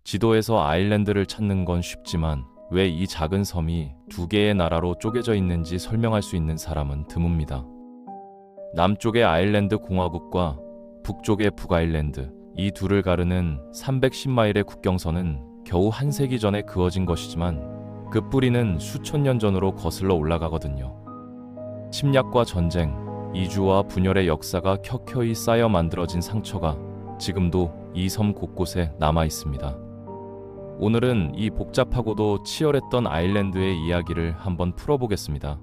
지도에서 아일랜드를 찾는 건 쉽지만 왜 이 작은 섬이 두 개의 나라로 쪼개져 있는지 설명할 수 있는 사람은 드뭅니다. 남쪽의 아일랜드 공화국과 북쪽의 북아일랜드, 이 둘을 가르는 310마일의 국경선은 겨우 한 세기 전에 그어진 것이지만 그 뿌리는 수천 년 전으로 거슬러 올라가거든요. 침략과 전쟁, 이주와 분열의 역사가 켜켜이 쌓여 만들어진 상처가 지금도 이 섬 곳곳에 남아 있습니다. 오늘은 이 복잡하고도 치열했던 아일랜드의 이야기를 한번 풀어보겠습니다.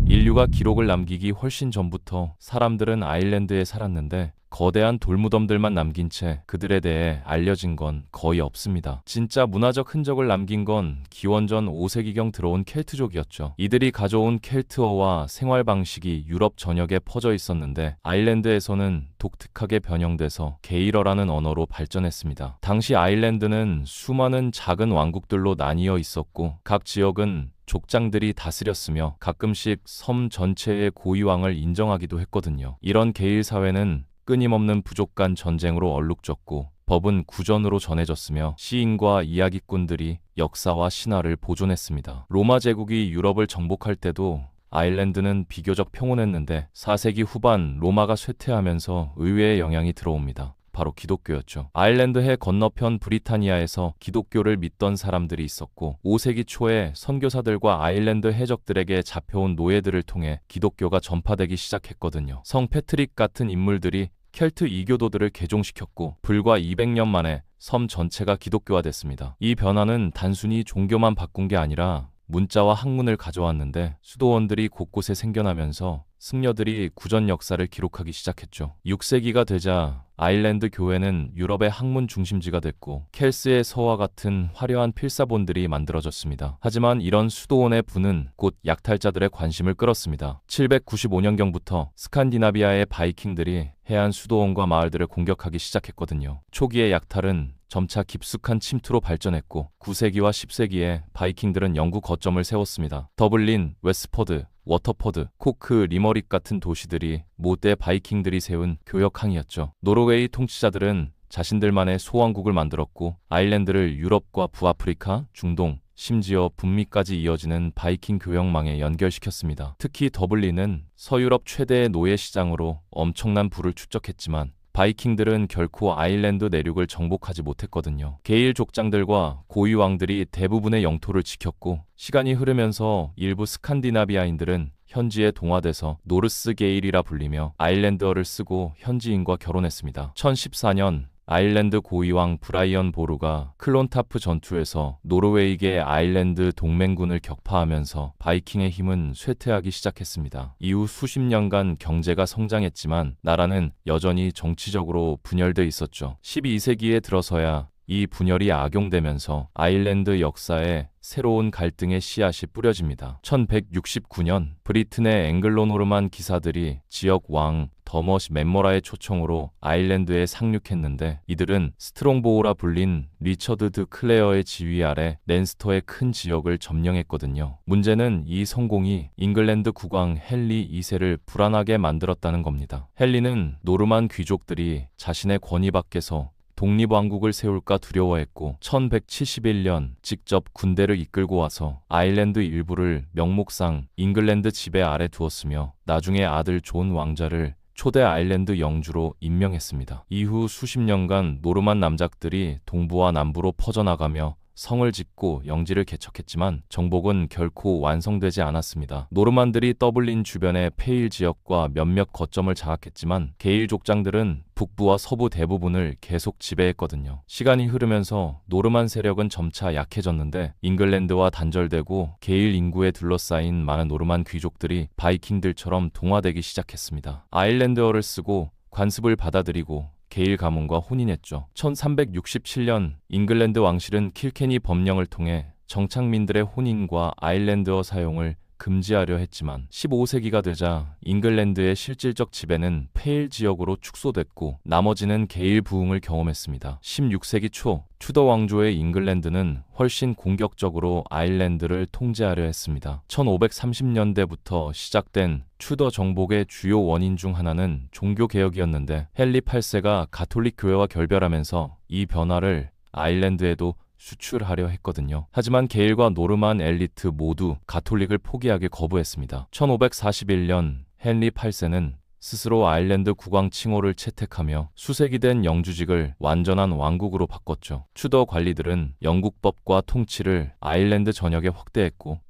인류가 기록을 남기기 훨씬 전부터 사람들은 아일랜드에 살았는데 거대한 돌무덤들만 남긴 채 그들에 대해 알려진 건 거의 없습니다. 진짜 문화적 흔적을 남긴 건 기원전 5세기경 들어온 켈트족이었죠. 이들이 가져온 켈트어와 생활 방식이 유럽 전역에 퍼져 있었는데 아일랜드에서는 독특하게 변형돼서 게일어라는 언어로 발전했습니다. 당시 아일랜드는 수많은 작은 왕국들로 나뉘어 있었고 각 지역은 족장들이 다스렸으며 가끔씩 섬 전체의 고위왕을 인정하기도 했거든요. 이런 게일 사회는 끊임없는 부족 간 전쟁으로 얼룩졌고 법은 구전으로 전해졌으며 시인과 이야기꾼들이 역사와 신화를 보존했습니다. 로마 제국이 유럽을 정복할 때도 아일랜드는 비교적 평온했는데 4세기 후반 로마가 쇠퇴하면서 의외의 영향이 들어옵니다. 바로 기독교였죠. 아일랜드 해 건너편 브리타니아에서 기독교를 믿던 사람들이 있었고 5세기 초에 선교사들과 아일랜드 해적들에게 잡혀온 노예들을 통해 기독교가 전파되기 시작했거든요. 성 패트릭 같은 인물들이 켈트 이교도들을 개종시켰고 불과 200년 만에 섬 전체가 기독교화됐습니다. 이 변화는 단순히 종교만 바꾼 게 아니라 문자와 학문을 가져왔는데 수도원들이 곳곳에 생겨나면서 승려들이 구전 역사를 기록하기 시작했죠. 6세기가 되자 아일랜드 교회는 유럽의 학문 중심지가 됐고 켈스의 서와 같은 화려한 필사본들이 만들어졌습니다. 하지만 이런 수도원의 부는 곧 약탈자들의 관심을 끌었습니다. 795년경부터 스칸디나비아의 바이킹들이 해안 수도원과 마을들을 공격하기 시작했거든요. 초기의 약탈은 점차 깊숙한 침투로 발전했고 9세기와 10세기에 바이킹들은 영구 거점을 세웠습니다. 더블린, 웨스퍼드, 워터퍼드, 코크, 리머릭 같은 도시들이 모때 바이킹들이 세운 교역항이었죠. 노르웨이 통치자들은 자신들만의 소왕국을 만들었고 아일랜드를 유럽과 북아프리카, 중동, 심지어 북미까지 이어지는 바이킹 교역망에 연결시켰습니다. 특히 더블린은 서유럽 최대의 노예 시장으로 엄청난 부를 축적했지만 바이킹들은 결코 아일랜드 내륙을 정복하지 못했거든요. 게일 족장들과 고위 왕들이 대부분의 영토를 지켰고 시간이 흐르면서 일부 스칸디나비아인들은 현지에 동화돼서 노르스 게일이라 불리며 아일랜드어를 쓰고 현지인과 결혼했습니다. 1014년 아일랜드 고위왕 브라이언 보루가 클론타프 전투에서 노르웨이계 아일랜드 동맹군을 격파하면서 바이킹의 힘은 쇠퇴하기 시작했습니다. 이후 수십 년간 경제가 성장했지만 나라는 여전히 정치적으로 분열돼 있었죠. 12세기에 들어서야 이 분열이 악용되면서 아일랜드 역사에 새로운 갈등의 씨앗이 뿌려집니다. 1169년 브리튼의 앵글로 노르만 기사들이 지역 왕 더머시 맨모라의 초청으로 아일랜드에 상륙했는데 이들은 스트롱보우라 불린 리처드 드 클레어의 지휘 아래 랜스터의 큰 지역을 점령했거든요. 문제는 이 성공이 잉글랜드 국왕 헨리 2세를 불안하게 만들었다는 겁니다. 헨리는 노르만 귀족들이 자신의 권위 밖에서 독립왕국을 세울까 두려워했고 1171년 직접 군대를 이끌고 와서 아일랜드 일부를 명목상 잉글랜드 지배 아래 두었으며 나중에 아들 존 왕자를 초대 아일랜드 영주로 임명했습니다. 이후 수십 년간 노르만 남작들이 동부와 남부로 퍼져나가며 성을 짓고 영지를 개척했지만 정복은 결코 완성되지 않았습니다. 노르만들이 더블린 주변의 페일 지역과 몇몇 거점을 장악했지만 게일 족장들은 북부와 서부 대부분을 계속 지배했거든요. 시간이 흐르면서 노르만 세력은 점차 약해졌는데 잉글랜드와 단절되고 게일 인구에 둘러싸인 많은 노르만 귀족들이 바이킹들처럼 동화되기 시작했습니다. 아일랜드어를 쓰고 관습을 받아들이고 게일 가문과 혼인했죠. 1367년 잉글랜드 왕실은 킬케니 법령을 통해 정착민들의 혼인과 아일랜드어 사용을 금지하려 했지만 15세기가 되자 잉글랜드의 실질적 지배는 페일 지역으로 축소됐고 나머지는 게일 부흥을 경험했습니다. 16세기 초 투더 왕조의 잉글랜드는 훨씬 공격적으로 아일랜드를 통제하려 했습니다. 1530년대부터 시작된 투더 정복의 주요 원인 중 하나는 종교개혁이었는데 헨리 8세가 가톨릭 교회와 결별하면서 이 변화를 아일랜드에도 수출하려 했거든요. 하지만 게일과 노르만 엘리트 모두 가톨릭을 포기하기 거부했습니다. 1541년 헨리 8세는 스스로 아일랜드 국왕 칭호를 채택하며 수색이 된 영주직을 완전한 왕국으로 바꿨죠. 투더 관리들은 영국법과 통치를 아일랜드 전역에 확대했고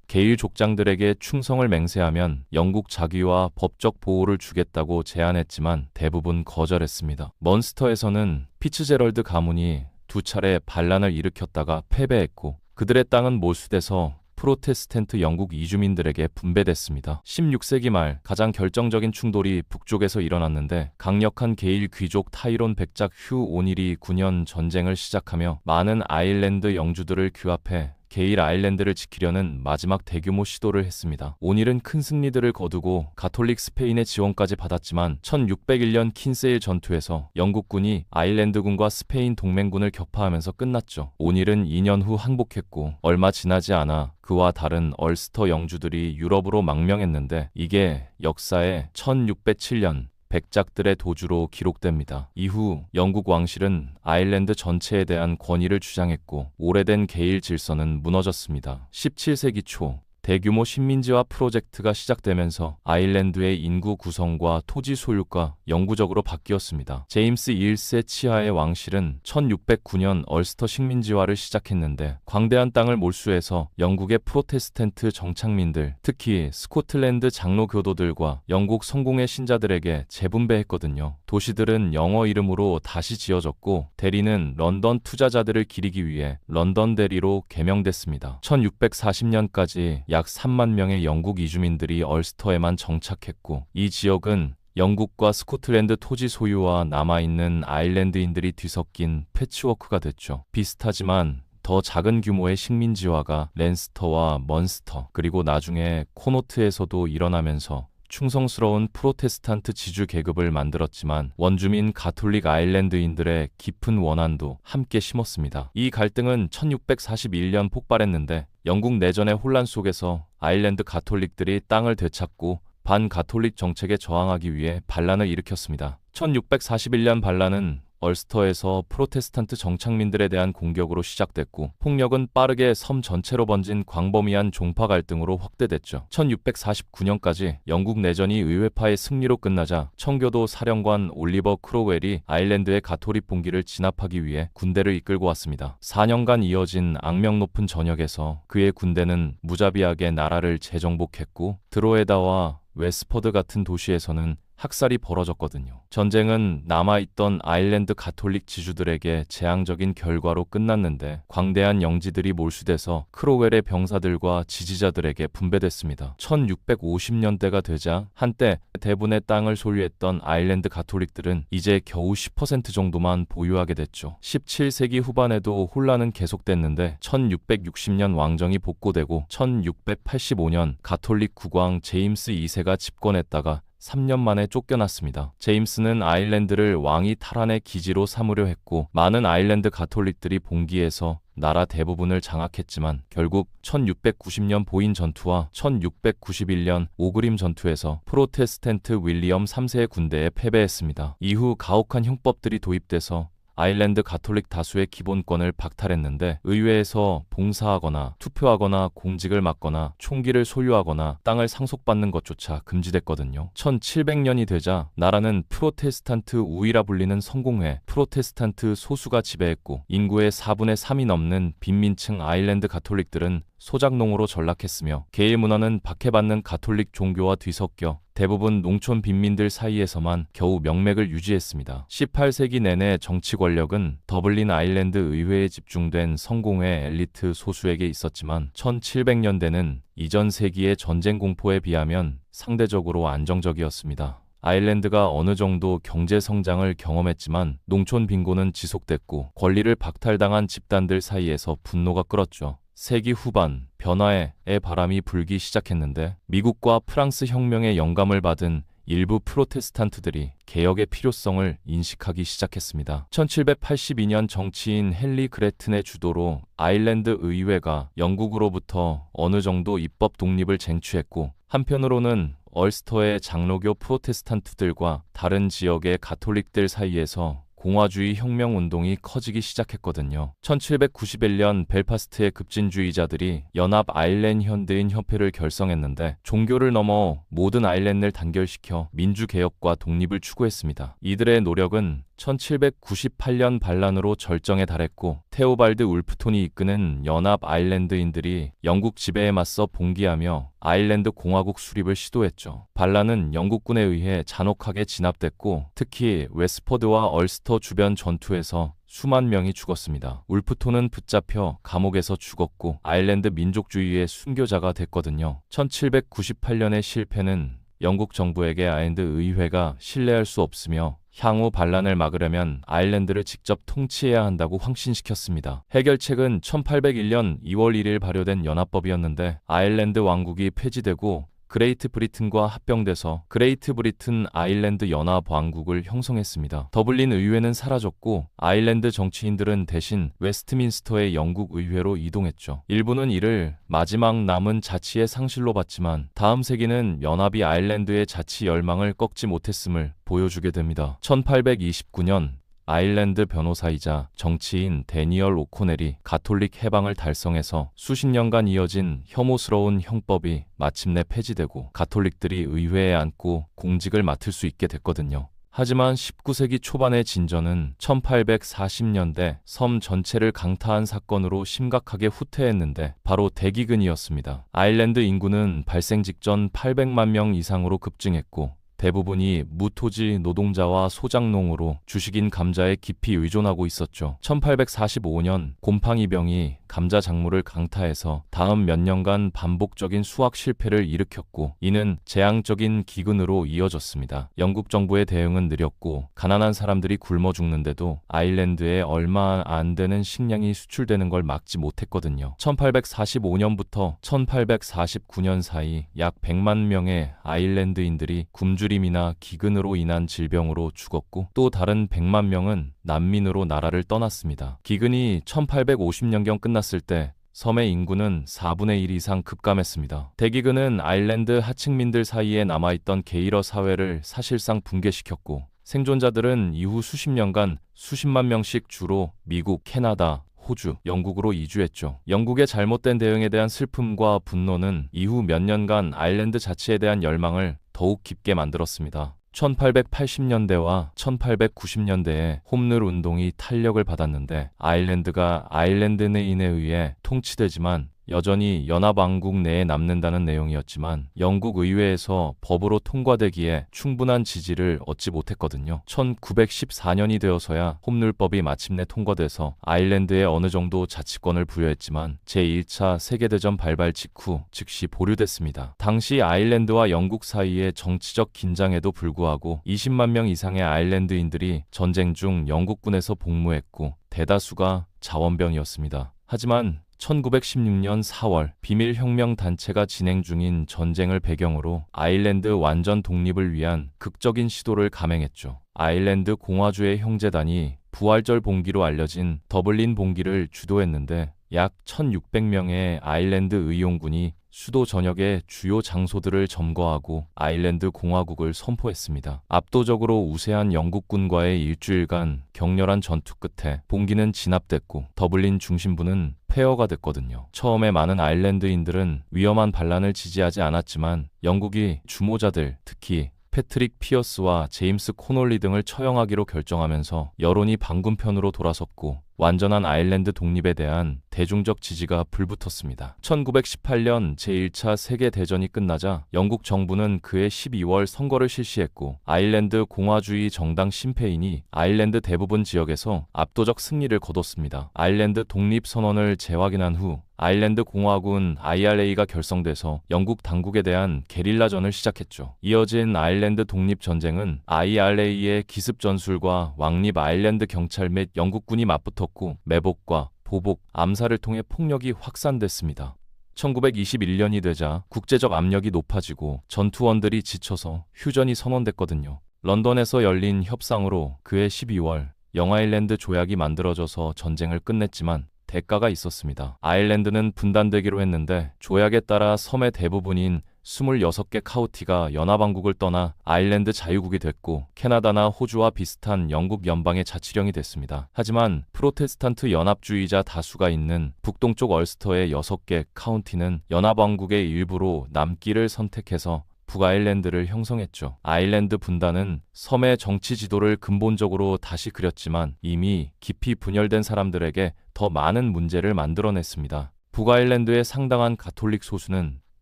게일 족장들에게 충성을 맹세하면 영국 자귀와 법적 보호를 주겠다고 제안했지만 대부분 거절했습니다. 먼스터에서는 피츠제럴드 가문이 2차례 반란을 일으켰다가 패배했고 그들의 땅은 몰수돼서 프로테스탄트 영국 이주민들에게 분배됐습니다. 16세기 말 가장 결정적인 충돌이 북쪽에서 일어났는데 강력한 게일 귀족 타이론 백작 휴 오닐이 9년 전쟁을 시작하며 많은 아일랜드 영주들을 규합해 게일 아일랜드를 지키려는 마지막 대규모 시도를 했습니다. 오닐은 큰 승리들을 거두고 가톨릭 스페인의 지원까지 받았지만 1601년 킨세일 전투에서 영국군이 아일랜드군과 스페인 동맹군을 격파하면서 끝났죠. 오닐은 2년 후 항복했고 얼마 지나지 않아 그와 다른 얼스터 영주들이 유럽으로 망명했는데 이게 역사의 1607년 백작들의 도주로 기록됩니다. 이후 영국 왕실은 아일랜드 전체에 대한 권위를 주장했고 오래된 게일 질서는 무너졌습니다. 17세기 초 대규모 식민지화 프로젝트가 시작되면서 아일랜드의 인구 구성과 토지 소유가 영구적으로 바뀌었습니다. 제임스 1세 치하의 왕실은 1609년 얼스터 식민지화를 시작했는데 광대한 땅을 몰수해서 영국의 프로테스탄트 정착민들, 특히 스코틀랜드 장로 교도들과 영국 성공의 신자들에게 재분배했거든요. 도시들은 영어 이름으로 다시 지어졌고 대리는 런던 투자자들을 기리기 위해 런던 대리로 개명됐습니다. 1640년까지 약 3만 명의 영국 이주민들이 얼스터에만 정착했고 이 지역은 영국과 스코틀랜드 토지 소유와 남아있는 아일랜드인들이 뒤섞인 패치워크가 됐죠. 비슷하지만 더 작은 규모의 식민지화가 랜스터와 먼스터 그리고 나중에 코노트에서도 일어나면서 충성스러운 프로테스탄트 지주 계급을 만들었지만 원주민 가톨릭 아일랜드인들의 깊은 원한도 함께 심었습니다. 이 갈등은 1641년 폭발했는데 영국 내전의 혼란 속에서 아일랜드 가톨릭들이 땅을 되찾고 반가톨릭 정책에 저항하기 위해 반란을 일으켰습니다. 1641년 반란은 얼스터에서 프로테스탄트 정착민들에 대한 공격으로 시작됐고 폭력은 빠르게 섬 전체로 번진 광범위한 종파 갈등으로 확대됐죠. 1649년까지 영국 내전이 의회파의 승리로 끝나자 청교도 사령관 올리버 크로웰이 아일랜드의 가톨릭 봉기를 진압하기 위해 군대를 이끌고 왔습니다. 4년간 이어진 악명 높은 전역에서 그의 군대는 무자비하게 나라를 재정복했고 드로에다와 웨스퍼드 같은 도시에서는 학살이 벌어졌거든요. 전쟁은 남아있던 아일랜드 가톨릭 지주들에게 재앙적인 결과로 끝났는데 광대한 영지들이 몰수돼서 크로웰의 병사들과 지지자들에게 분배됐습니다. 1650년대가 되자 한때 대부분의 땅을 소유했던 아일랜드 가톨릭들은 이제 겨우 10% 정도만 보유하게 됐죠. 17세기 후반에도 혼란은 계속됐는데 1660년 왕정이 복고되고 1685년 가톨릭 국왕 제임스 2세가 집권했다가 3년 만에 쫓겨났습니다. 제임스는 아일랜드를 왕이 탈환의 기지로 삼으려 했고 많은 아일랜드 가톨릭들이 봉기해서 나라 대부분을 장악했지만 결국 1690년 보인 전투와 1691년 오그림 전투에서 프로테스탄트 윌리엄 3세의 군대에 패배했습니다. 이후 가혹한 형법들이 도입돼서 아일랜드 가톨릭 다수의 기본권을 박탈했는데 의회에서 봉사하거나 투표하거나 공직을 맡거나 총기를 소유하거나 땅을 상속받는 것조차 금지됐거든요. 1700년이 되자 나라는 프로테스탄트 우위라 불리는 성공회 프로테스탄트 소수가 지배했고 인구의 4분의 3이 넘는 빈민층 아일랜드 가톨릭들은 소작농으로 전락했으며 게일 문화는 박해받는 가톨릭 종교와 뒤섞여 대부분 농촌 빈민들 사이에서만 겨우 명맥을 유지했습니다. 18세기 내내 정치 권력은 더블린 아일랜드 의회에 집중된 성공회 엘리트 소수에게 있었지만 1700년대는 이전 세기의 전쟁 공포에 비하면 상대적으로 안정적이었습니다. 아일랜드가 어느 정도 경제 성장을 경험했지만 농촌 빈곤은 지속됐고 권리를 박탈당한 집단들 사이에서 분노가 끓었죠. 세기 후반 변화의 바람이 불기 시작했는데 미국과 프랑스 혁명의 영감을 받은 일부 프로테스탄트들이 개혁의 필요성을 인식하기 시작했습니다. 1782년 정치인 헨리 그레튼의 주도로 아일랜드 의회가 영국으로부터 어느 정도 입법 독립을 쟁취했고, 한편으로는 얼스터의 장로교 프로테스탄트들과 다른 지역의 가톨릭들 사이에서 공화주의 혁명운동이 커지기 시작했거든요. 1791년 벨파스트의 급진주의자들이 연합 아일랜드 현대인 협회를 결성했는데 종교를 넘어 모든 아일랜드를 단결시켜 민주개혁과 독립을 추구했습니다. 이들의 노력은 1798년 반란으로 절정에 달했고, 테오발드 울프톤이 이끄는 연합 아일랜드인들이 영국 지배에 맞서 봉기하며 아일랜드 공화국 수립을 시도했죠. 반란은 영국군에 의해 잔혹하게 진압됐고, 특히 웨스퍼드와 얼스터 주변 전투에서 수만 명이 죽었습니다. 울프톤은 붙잡혀 감옥에서 죽었고 아일랜드 민족주의의 순교자가 됐거든요. 1798년의 실패는 영국 정부에게 아일랜드 의회가 신뢰할 수 없으며 향후 반란을 막으려면 아일랜드를 직접 통치해야 한다고 확신시켰습니다. 해결책은 1801년 2월 1일 발효된 연합법이었는데, 아일랜드 왕국이 폐지되고 그레이트 브리튼과 합병돼서 그레이트 브리튼 아일랜드 연합 왕국을 형성했습니다. 더블린 의회는 사라졌고 아일랜드 정치인들은 대신 웨스트민스터의 영국 의회로 이동했죠. 일부는 이를 마지막 남은 자치의 상실로 봤지만 다음 세기는 연합이 아일랜드의 자치 열망을 꺾지 못했음을 보여주게 됩니다. 1829년 아일랜드 변호사이자 정치인 데니얼 오코넬이 가톨릭 해방을 달성해서 수십 년간 이어진 혐오스러운 형법이 마침내 폐지되고 가톨릭들이 의회에 앉고 공직을 맡을 수 있게 됐거든요. 하지만 19세기 초반의 진전은 1840년대 섬 전체를 강타한 사건으로 심각하게 후퇴했는데 바로 대기근이었습니다. 아일랜드 인구는 발생 직전 800만 명 이상으로 급증했고, 대부분이 무토지 노동자와 소작농으로 주식인 감자에 깊이 의존하고 있었죠. 1845년 곰팡이병이 감자 작물을 강타해서 다음 몇 년간 반복적인 수확 실패를 일으켰고, 이는 재앙적인 기근으로 이어졌습니다. 영국 정부의 대응은 느렸고 가난한 사람들이 굶어 죽는데도 아일랜드에 얼마 안 되는 식량이 수출되는 걸 막지 못했거든요. 1845년부터 1849년 사이 약 100만 명의 아일랜드인들이 굶주림이나 기근으로 인한 질병으로 죽었고, 또 다른 100만 명은 난민으로 나라를 떠났습니다. 기근이 1850년경 끝났을 때 섬의 인구는 4분의 1 이상 급감했습니다. 대기근은 아일랜드 하층민들 사이에 남아있던 게이러 사회를 사실상 붕괴시켰고, 생존자들은 이후 수십 년간 수십만 명씩 주로 미국, 캐나다, 호주, 영국으로 이주했죠. 영국의 잘못된 대응에 대한 슬픔과 분노는 이후 몇 년간 아일랜드 자치에 대한 열망을 더욱 깊게 만들었습니다. 1880년대와 1890년대에 홈룰 운동이 탄력을 받았는데, 아일랜드가 아일랜드인에 의해 통치되지만 여전히 연합왕국 내에 남는다는 내용이었지만 영국 의회에서 법으로 통과되기에 충분한 지지를 얻지 못했거든요. 1914년이 되어서야 홈룰법이 마침내 통과돼서 아일랜드에 어느 정도 자치권을 부여했지만 제1차 세계대전 발발 직후 즉시 보류됐습니다. 당시 아일랜드와 영국 사이의 정치적 긴장에도 불구하고 20만 명 이상의 아일랜드인들이 전쟁 중 영국군에서 복무했고 대다수가 자원병이었습니다. 하지만 1916년 4월 비밀혁명 단체가 진행 중인 전쟁을 배경으로 아일랜드 완전 독립을 위한 극적인 시도를 감행했죠. 아일랜드 공화주의 형제단이 부활절 봉기로 알려진 더블린 봉기를 주도했는데 약 1600명의 아일랜드 의용군이 수도 전역의 주요 장소들을 점거하고 아일랜드 공화국을 선포했습니다. 압도적으로 우세한 영국군과의 일주일간 격렬한 전투 끝에 봉기는 진압됐고 더블린 중심부는 폐허가 됐거든요. 처음에 많은 아일랜드인들은 위험한 반란을 지지하지 않았지만 영국이 주모자들, 특히 패트릭 피어스와 제임스 코놀리 등을 처형하기로 결정하면서 여론이 반군편으로 돌아섰고 완전한 아일랜드 독립에 대한 대중적 지지가 불붙었습니다. 1918년 제1차 세계대전이 끝나자 영국 정부는 그해 12월 선거를 실시했고 아일랜드 공화주의 정당 심페인이 아일랜드 대부분 지역에서 압도적 승리를 거뒀습니다. 아일랜드 독립선언을 재확인한 후 아일랜드 공화군 IRA가 결성돼서 영국 당국에 대한 게릴라전을 시작했죠. 이어진 아일랜드 독립전쟁은 IRA의 기습 전술과 왕립 아일랜드 경찰 및 영국군이 맞붙었고 매복과 보복, 암살을 통해 폭력이 확산됐습니다. 1921년이 되자 국제적 압력이 높아지고 전투원들이 지쳐서 휴전이 선언됐거든요. 런던에서 열린 협상으로 그해 12월 영아일랜드 조약이 만들어져서 전쟁을 끝냈지만 대가가 있었습니다. 아일랜드는 분단되기로 했는데 조약에 따라 섬의 대부분인 26개 카운티가 연합왕국을 떠나 아일랜드 자유국이 됐고 캐나다나 호주와 비슷한 영국 연방의 자치령이 됐습니다. 하지만 프로테스탄트 연합주의자 다수가 있는 북동쪽 얼스터의 6개 카운티는 연합왕국의 일부로 남기를 선택해서 북아일랜드를 형성했죠. 아일랜드 분단은 섬의 정치 지도를 근본적으로 다시 그렸지만 이미 깊이 분열된 사람들에게 더 많은 문제를 만들어냈습니다. 북아일랜드의 상당한 가톨릭 소수는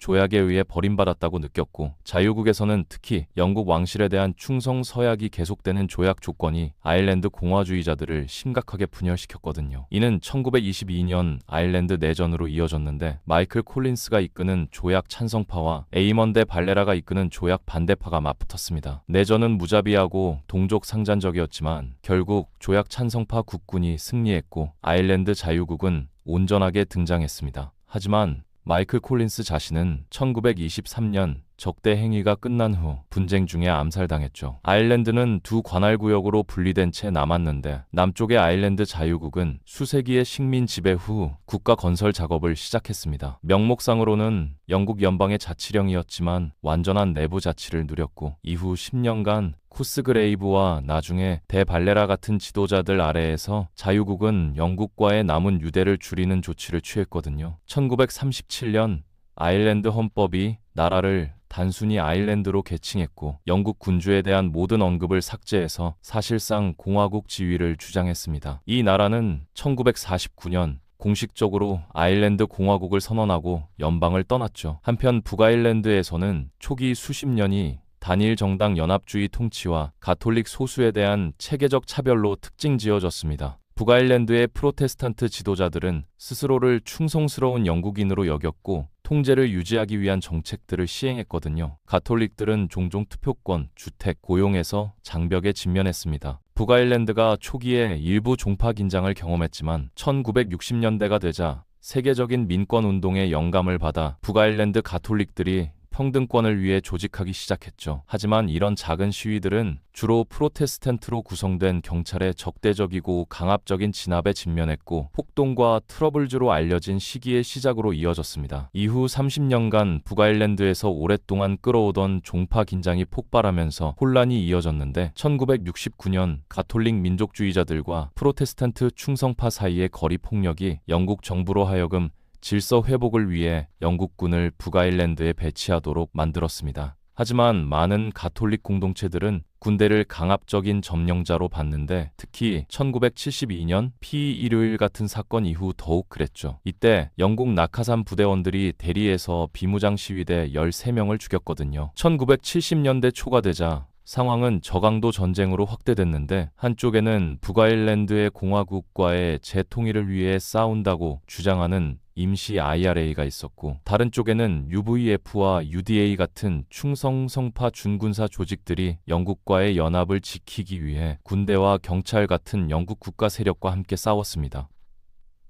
조약에 의해 버림받았다고 느꼈고 자유국에서는 특히 영국 왕실에 대한 충성 서약이 계속되는 조약 조건이 아일랜드 공화주의자들을 심각하게 분열시켰거든요. 이는 1922년 아일랜드 내전으로 이어졌는데 마이클 콜린스가 이끄는 조약 찬성파와 에이먼데 발레라가 이끄는 조약 반대파가 맞붙었습니다. 내전은 무자비하고 동족 상잔적이었지만 결국 조약 찬성파 국군이 승리했고 아일랜드 자유국은 온전하게 등장했습니다. 하지만 마이클 콜린스 자신은 1923년 적대 행위가 끝난 후 분쟁 중에 암살당했죠. 아일랜드는 두 관할구역으로 분리된 채 남았는데 남쪽의 아일랜드 자유국은 수세기의 식민 지배 후 국가 건설 작업을 시작했습니다. 명목상으로는 영국 연방의 자치령이었지만 완전한 내부 자치를 누렸고 이후 10년간 쿠스그레이브와 나중에 데발레라 같은 지도자들 아래에서 자유국은 영국과의 남은 유대를 줄이는 조치를 취했거든요. 1937년 아일랜드 헌법이 나라를 단순히 아일랜드로 개칭했고 영국 군주에 대한 모든 언급을 삭제해서 사실상 공화국 지위를 주장했습니다. 이 나라는 1949년 공식적으로 아일랜드 공화국을 선언하고 연방을 떠났죠. 한편 북아일랜드에서는 초기 수십 년이 단일 정당 연합주의 통치와 가톨릭 소수에 대한 체계적 차별로 특징 지어졌습니다. 북아일랜드의 프로테스탄트 지도자들은 스스로를 충성스러운 영국인으로 여겼고 통제를 유지하기 위한 정책들을 시행했거든요. 가톨릭들은 종종 투표권, 주택, 고용에서 장벽에 직면했습니다. 북아일랜드가 초기에 일부 종파 긴장을 경험했지만 1960년대가 되자 세계적인 민권운동의 영감을 받아 북아일랜드 가톨릭들이 평등권을 위해 조직하기 시작했죠. 하지만 이런 작은 시위들은 주로 프로테스탄트로 구성된 경찰의 적대적이고 강압적인 진압에 직면했고 폭동과 트러블주로 알려진 시기의 시작으로 이어졌습니다. 이후 30년간 북아일랜드에서 오랫동안 끌어오던 종파 긴장이 폭발하면서 혼란이 이어졌는데 1969년 가톨릭 민족주의자들과 프로테스탄트 충성파 사이의 거리 폭력이 영국 정부로 하여금 질서 회복을 위해 영국군을 북아일랜드에 배치하도록 만들었습니다. 하지만 많은 가톨릭 공동체들은 군대를 강압적인 점령자로 봤는데 특히 1972년 피 일요일 같은 사건 이후 더욱 그랬죠. 이때 영국 낙하산 부대원들이 대리에서 비무장 시위대 13명을 죽였거든요. 1970년대 초가 되자 상황은 저강도 전쟁으로 확대됐는데 한쪽에는 북아일랜드의 공화국과의 재통일을 위해 싸운다고 주장하는 임시 IRA가 있었고 다른 쪽에는 UVF와 UDA 같은 충성성파 준군사 조직들이 영국과의 연합을 지키기 위해 군대와 경찰 같은 영국 국가 세력과 함께 싸웠습니다.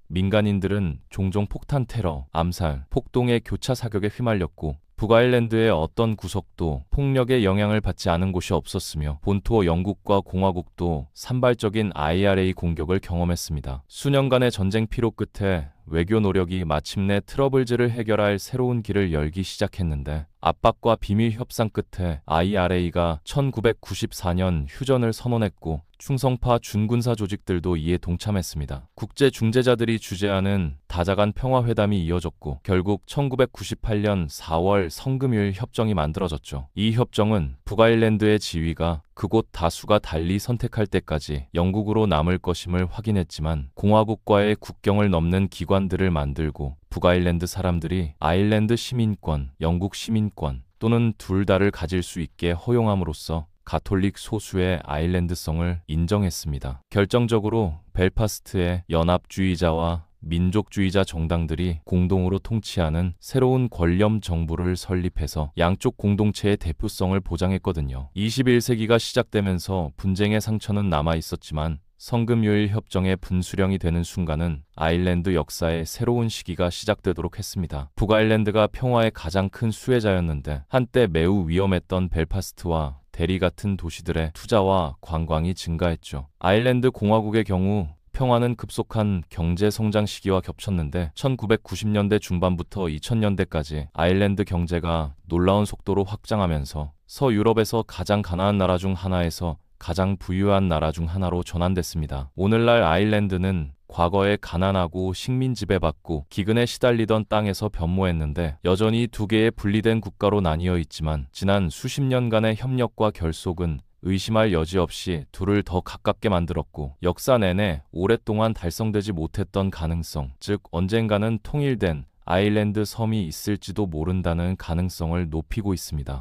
민간인들은 종종 폭탄 테러, 암살, 폭동의 교차 사격에 휘말렸고 북아일랜드의 어떤 구석도 폭력의 영향을 받지 않은 곳이 없었으며 본토 영국과 공화국도 산발적인 IRA 공격을 경험했습니다. 수년간의 전쟁 피로 끝에 외교 노력이 마침내 트러블즈를 해결할 새로운 길을 열기 시작했는데 압박과 비밀 협상 끝에 IRA가 1994년 휴전을 선언했고 충성파 준군사 조직들도 이에 동참했습니다. 국제 중재자들이 주재하는 다자간 평화회담이 이어졌고 결국 1998년 4월 성금일 협정이 만들어졌죠. 이 협정은 북아일랜드의 지위가 그곳 다수가 달리 선택할 때까지 영국으로 남을 것임을 확인했지만 공화국과의 국경을 넘는 기관들을 만들고 북아일랜드 사람들이 아일랜드 시민권, 영국 시민권 또는 둘 다를 가질 수 있게 허용함으로써 가톨릭 소수의 아일랜드성을 인정했습니다. 결정적으로 벨파스트의 연합주의자와 민족주의자 정당들이 공동으로 통치하는 새로운 권력 정부를 설립해서 양쪽 공동체의 대표성을 보장했거든요. 21세기가 시작되면서 분쟁의 상처는 남아 있었지만 성금요일 협정의 분수령이 되는 순간은 아일랜드 역사의 새로운 시기가 시작되도록 했습니다. 북아일랜드가 평화의 가장 큰 수혜자였는데 한때 매우 위험했던 벨파스트와 대리 같은 도시들의 투자와 관광이 증가했죠. 아일랜드 공화국의 경우 평화는 급속한 경제 성장 시기와 겹쳤는데 1990년대 중반부터 2000년대까지 아일랜드 경제가 놀라운 속도로 확장하면서 서유럽에서 가장 가난한 나라 중 하나에서 가장 부유한 나라 중 하나로 전환됐습니다. 오늘날 아일랜드는 과거에 가난하고 식민 지배받고 기근에 시달리던 땅에서 변모했는데 여전히 두 개의 분리된 국가로 나뉘어 있지만 지난 수십 년간의 협력과 결속은 의심할 여지 없이 둘을 더 가깝게 만들었고 역사 내내 오랫동안 달성되지 못했던 가능성, 즉 언젠가는 통일된 아일랜드 섬이 있을지도 모른다는 가능성을 높이고 있습니다.